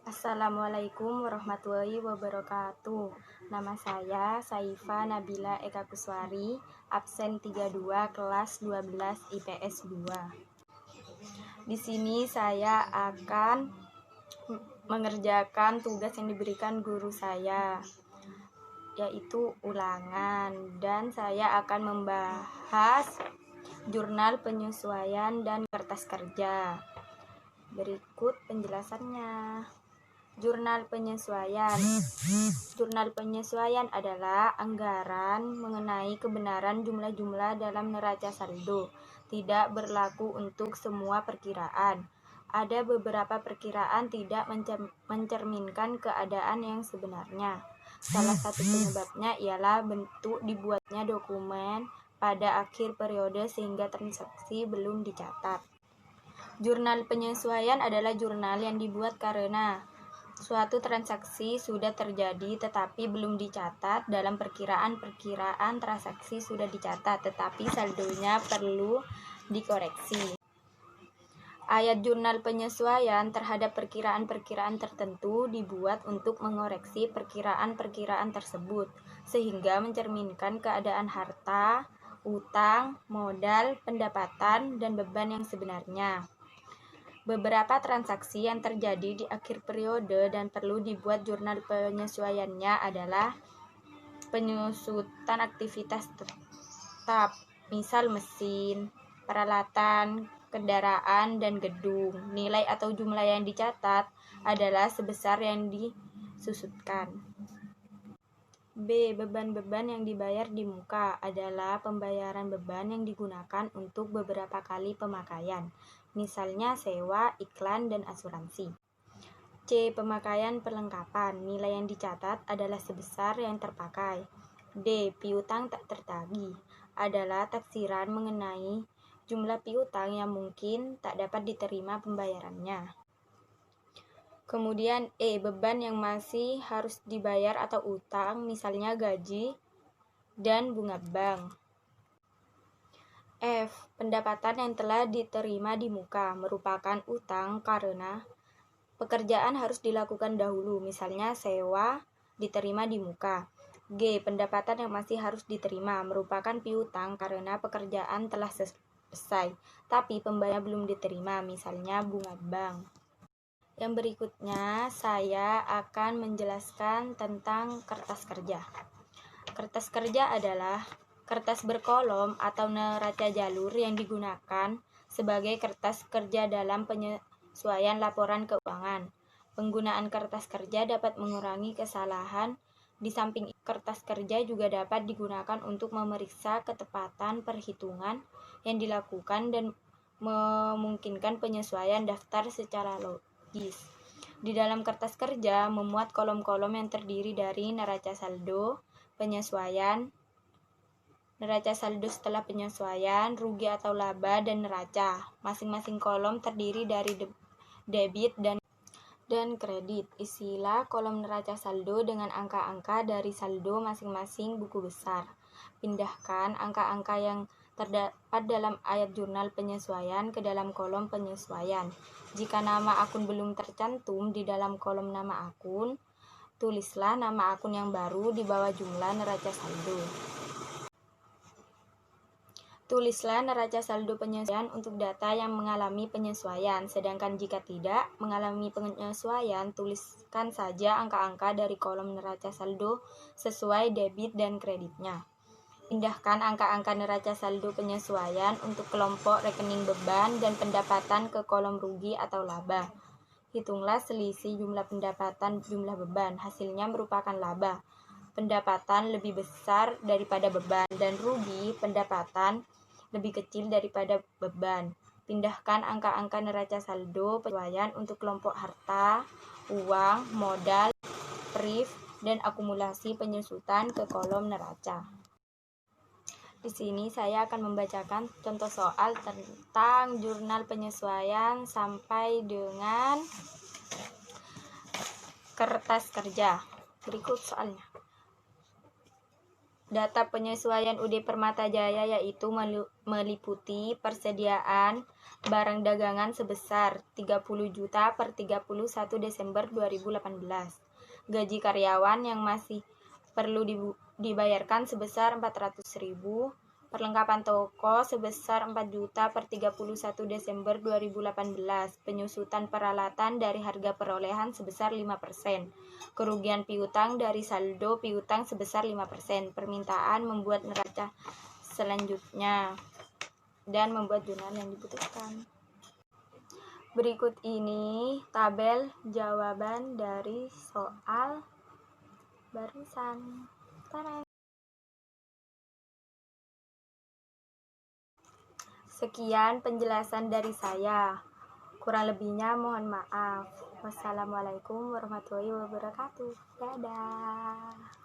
Assalamualaikum warahmatullahi wabarakatuh. Nama saya Saifa Nabila Eka Kuswari, absen 32 kelas 12 IPS 2. Di sini saya akan mengerjakan tugas yang diberikan guru saya, yaitu ulangan, dan saya akan membahas jurnal penyesuaian dan kertas kerja. Berikut penjelasannya. Jurnal penyesuaian. Jurnal penyesuaian adalah anggaran mengenai kebenaran jumlah-jumlah dalam neraca saldo. Tidak berlaku untuk semua perkiraan. Ada beberapa perkiraan tidak mencerminkan keadaan yang sebenarnya. Salah satu penyebabnya ialah bentuk dibuatnya dokumen pada akhir periode sehingga transaksi belum dicatat. Jurnal penyesuaian adalah jurnal yang dibuat karena suatu transaksi sudah terjadi tetapi belum dicatat. Dalam perkiraan transaksi sudah dicatat tetapi saldonya perlu dikoreksi. Ayat jurnal penyesuaian terhadap perkiraan-perkiraan tertentu dibuat untuk mengoreksi perkiraan-perkiraan tersebut sehingga mencerminkan keadaan harta, utang, modal, pendapatan, dan beban yang sebenarnya. Beberapa transaksi yang terjadi di akhir periode dan perlu dibuat jurnal penyesuaiannya adalah penyusutan aktivitas tetap, misal mesin, peralatan, kendaraan, dan gedung. Nilai atau jumlah yang dicatat adalah sebesar yang disusutkan. B. Beban-beban yang dibayar di muka adalah pembayaran beban yang digunakan untuk beberapa kali pemakaian, misalnya sewa, iklan, dan asuransi. C. Pemakaian perlengkapan. Nilai yang dicatat adalah sebesar yang terpakai. D. Piutang tak tertagih adalah tafsiran mengenai jumlah piutang yang mungkin tak dapat diterima pembayarannya. Kemudian E. Beban yang masih harus dibayar atau utang, misalnya gaji dan bunga bank. F. Pendapatan yang telah diterima di muka merupakan utang karena pekerjaan harus dilakukan dahulu, misalnya sewa diterima di muka. G. Pendapatan yang masih harus diterima merupakan piutang karena pekerjaan telah selesai, tapi pembayaran belum diterima, misalnya bunga bank. Yang berikutnya, saya akan menjelaskan tentang kertas kerja. Kertas kerja adalah kertas berkolom atau neraca jalur yang digunakan sebagai kertas kerja dalam penyesuaian laporan keuangan. Penggunaan kertas kerja dapat mengurangi kesalahan. Di samping kertas kerja juga dapat digunakan untuk memeriksa ketepatan perhitungan yang dilakukan dan memungkinkan penyesuaian daftar secara logis. Di dalam kertas kerja memuat kolom-kolom yang terdiri dari neraca saldo, penyesuaian, neraca saldo setelah penyesuaian, rugi atau laba, dan neraca. Masing-masing kolom terdiri dari debit dan kredit. Isilah kolom neraca saldo dengan angka-angka dari saldo masing-masing buku besar. Pindahkan angka-angka yang terdapat dalam ayat jurnal penyesuaian ke dalam kolom penyesuaian. Jika nama akun belum tercantum di dalam kolom nama akun, tulislah nama akun yang baru di bawah jumlah neraca saldo. Tulislah neraca saldo penyesuaian untuk data yang mengalami penyesuaian, sedangkan jika tidak mengalami penyesuaian, tuliskan saja angka-angka dari kolom neraca saldo sesuai debit dan kreditnya. Pindahkan angka-angka neraca saldo penyesuaian untuk kelompok rekening beban dan pendapatan ke kolom rugi atau laba. Hitunglah selisih jumlah pendapatan jumlah beban, hasilnya merupakan laba. Pendapatan lebih besar daripada beban dan rugi pendapatan lebih kecil daripada beban. Pindahkan angka-angka neraca saldo penyesuaian untuk kelompok harta, uang, modal, PRIF, dan akumulasi penyusutan ke kolom neraca. Di sini saya akan membacakan contoh soal tentang jurnal penyesuaian sampai dengan kertas kerja. Berikut soalnya. Data penyesuaian UD Permatajaya yaitu meliputi persediaan barang dagangan sebesar 30 juta per 31 Desember 2018. Gaji karyawan yang masih perlu dibayarkan sebesar 400.000. Perlengkapan toko sebesar 4 juta per 31 Desember 2018. Penyusutan peralatan dari harga perolehan sebesar 5%. Kerugian piutang dari saldo piutang sebesar 5%. Permintaan membuat neraca selanjutnya dan membuat jurnal yang dibutuhkan. Berikut ini tabel jawaban dari soal barusan. Tada! Sekian penjelasan dari saya. Kurang lebihnya mohon maaf. Wassalamualaikum warahmatullahi wabarakatuh. Dadah.